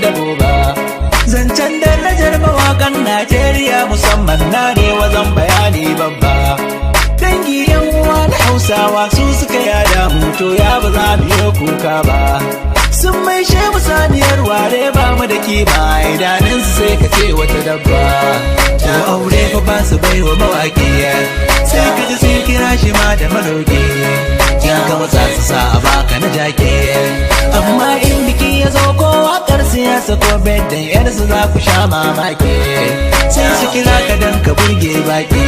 dabo ba. Zancen darajar mawakan Najeriya musamman na ne wazan bayani babba. Dangi yan uwa da Hausawa su suka yada mutu ya ba za mu yi kuka ba. Sun mai mu saniyar ware ba mu da kima idanunsu sai ka ce wata dabba. To aure fa ba su bai wa mawaƙi sai ka ji sun kira shi ma da maroƙi. Ya ga wasa su sa a baka na jake. Amma in biki ya zo ko waƙar siyasa ko beddan yarsu za ku sha mamaki. Sai su kira ka dan ka burge baki.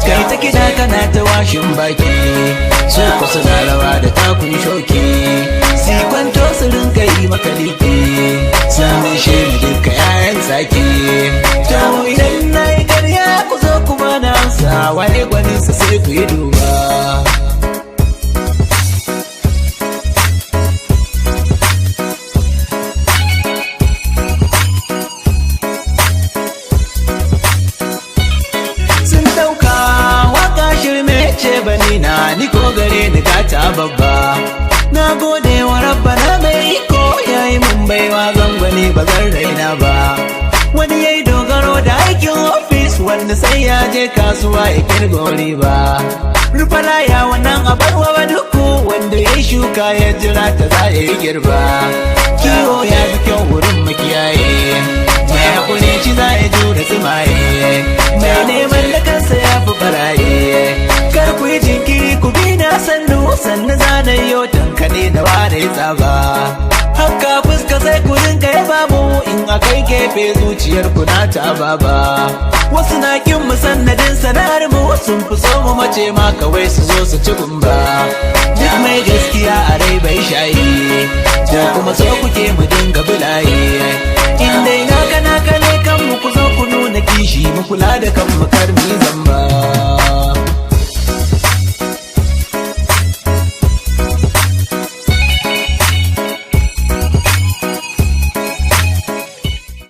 Kai ta kiɗa kana ta washin baki. Su ku suna rawa da takun shoki. Si kwanto su rinka yi maka liki. Sannan shi ne duka 'ya'yan saki. To idan na yi karya ku zo kuma na amsa waye gwaninsa sai ku yi duba. Bani na ni ko gare ni gata babba. Na gode wa rabbana mai iko yayi mun baiwa zangwani ba zan raina ba. Wani yayi dogaro da aikin ofis wanda sai ya je kasuwa ya kirgo riba. Rufala ya wannan abarwa wani ku wanda ya shuka ya jira ta za ya yi girba. Kiwo ya fi kyau wurin makiyaye. Mai hakuri shi za ya jure tsimaye. Mai neman da kansa ya fi baraye. Kar ku yi jinkiri ku bi na sannu sannan zanen yau tankane da ware tsaba. Haka fuska sai ku rinka yaba mu in akai gefe zuciyar ku na ta baba. Wasu na kin mu sannadin sana'ar mu sun fi so mu mace ma kawai su zo su ci gumba. Duk mai gaskiya a rai bai shayi ko kuma so kuke mu dinga bulaye. In dai naka ne kan mu ku zo ku nuna kishi mu kula da kan mu kar mu zamba.